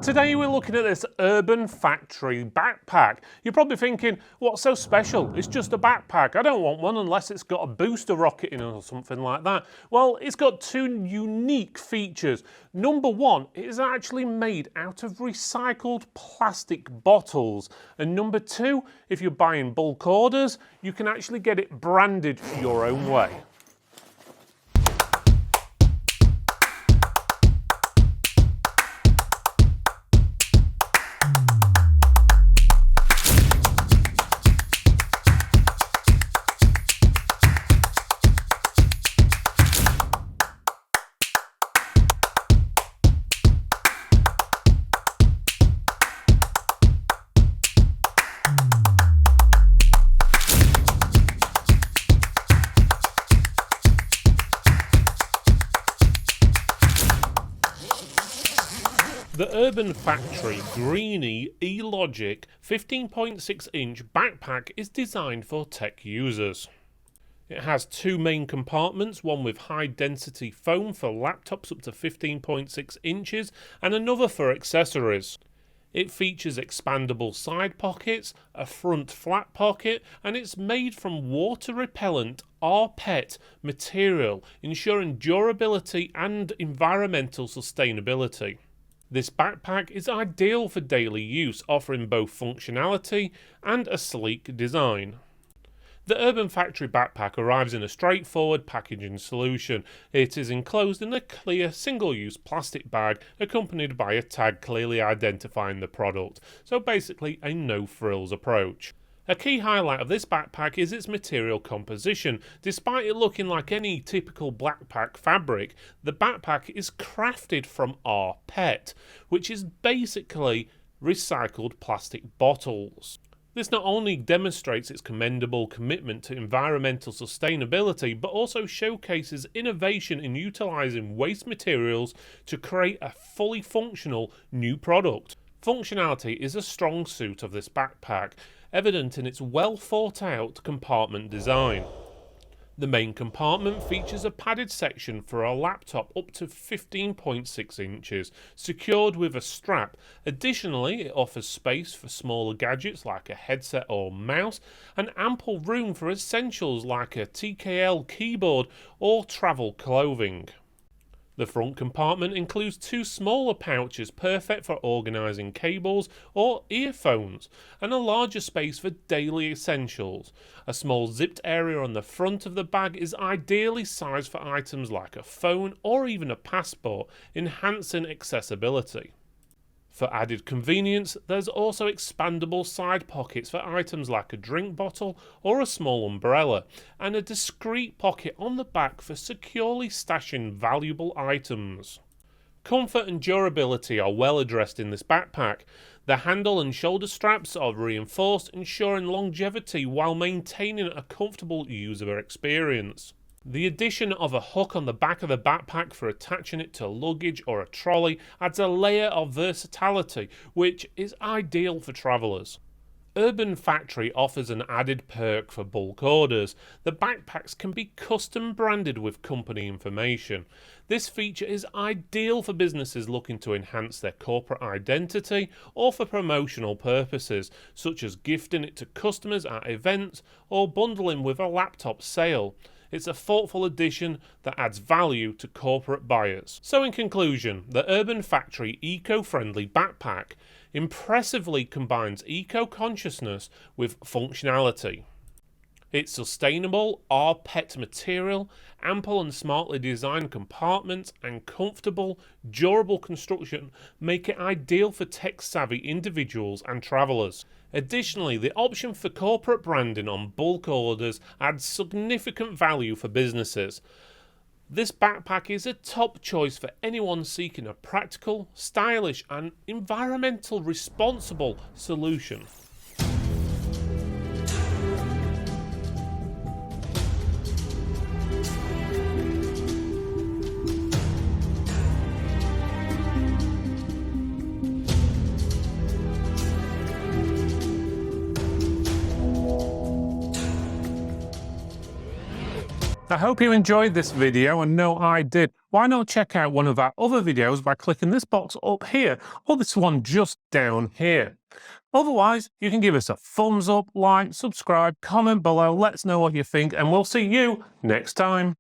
Today we're looking at this Urban Factory backpack. You're probably thinking, what's so special? It's just a backpack. I don't want one unless it's got a booster rocket in it or something like that. Well, it's got two unique features. Number one, it is actually made out of recycled plastic bottles. And number two, if you're buying bulk orders, you can actually get it branded your own way. The Urban Factory GREENEE ECOLOGIC 15.6-inch backpack is designed for tech users. It has two main compartments, one with high density foam for laptops up to 15.6 inches and another for accessories. It features expandable side pockets, a front flat pocket, and it's made from water-repellent rPET material, ensuring durability and environmental sustainability. This backpack is ideal for daily use, offering both functionality and a sleek design. The Urban Factory backpack arrives in a straightforward packaging solution. It is enclosed in a clear single-use plastic bag accompanied by a tag clearly identifying the product, so basically a no-frills approach. A key highlight of this backpack is its material composition. Despite it looking like any typical backpack fabric, the backpack is crafted from rPET, which is basically recycled plastic bottles. This not only demonstrates its commendable commitment to environmental sustainability, but also showcases innovation in utilising waste materials to create a fully functional new product. Functionality is a strong suit of this backpack, evident in its well thought out compartment design. The main compartment features a padded section for a laptop up to 15.6 inches, secured with a strap. Additionally, it offers space for smaller gadgets like a headset or mouse, and ample room for essentials like a TKL keyboard or travel clothing. The front compartment includes two smaller pouches perfect for organising cables or earphones, and a larger space for daily essentials. A small zipped area on the front of the bag is ideally sized for items like a phone or even a passport, enhancing accessibility. For added convenience, there's also expandable side pockets for items like a drink bottle or a small umbrella, and a discreet pocket on the back for securely stashing valuable items. Comfort and durability are well addressed in this backpack. The handle and shoulder straps are reinforced, ensuring longevity while maintaining a comfortable user experience. The addition of a hook on the back of the backpack for attaching it to luggage or a trolley adds a layer of versatility, which is ideal for travellers. Urban Factory offers an added perk for bulk orders. The backpacks can be custom branded with company information. This feature is ideal for businesses looking to enhance their corporate identity or for promotional purposes, such as gifting it to customers at events or bundling with a laptop sale. It's a thoughtful addition that adds value to corporate buyers. So in conclusion, the Urban Factory eco-friendly backpack impressively combines eco-consciousness with functionality. Its sustainable rPET material, ample and smartly designed compartments, and comfortable, durable construction make it ideal for tech-savvy individuals and travellers. Additionally, the option for corporate branding on bulk orders adds significant value for businesses. This backpack is a top choice for anyone seeking a practical, stylish, and environmentally responsible solution. I hope you enjoyed this video, and no, I did. Why not check out one of our other videos by clicking this box up here, or this one just down here. Otherwise, you can give us a thumbs up, like, subscribe, comment below, let us know what you think, and we'll see you next time.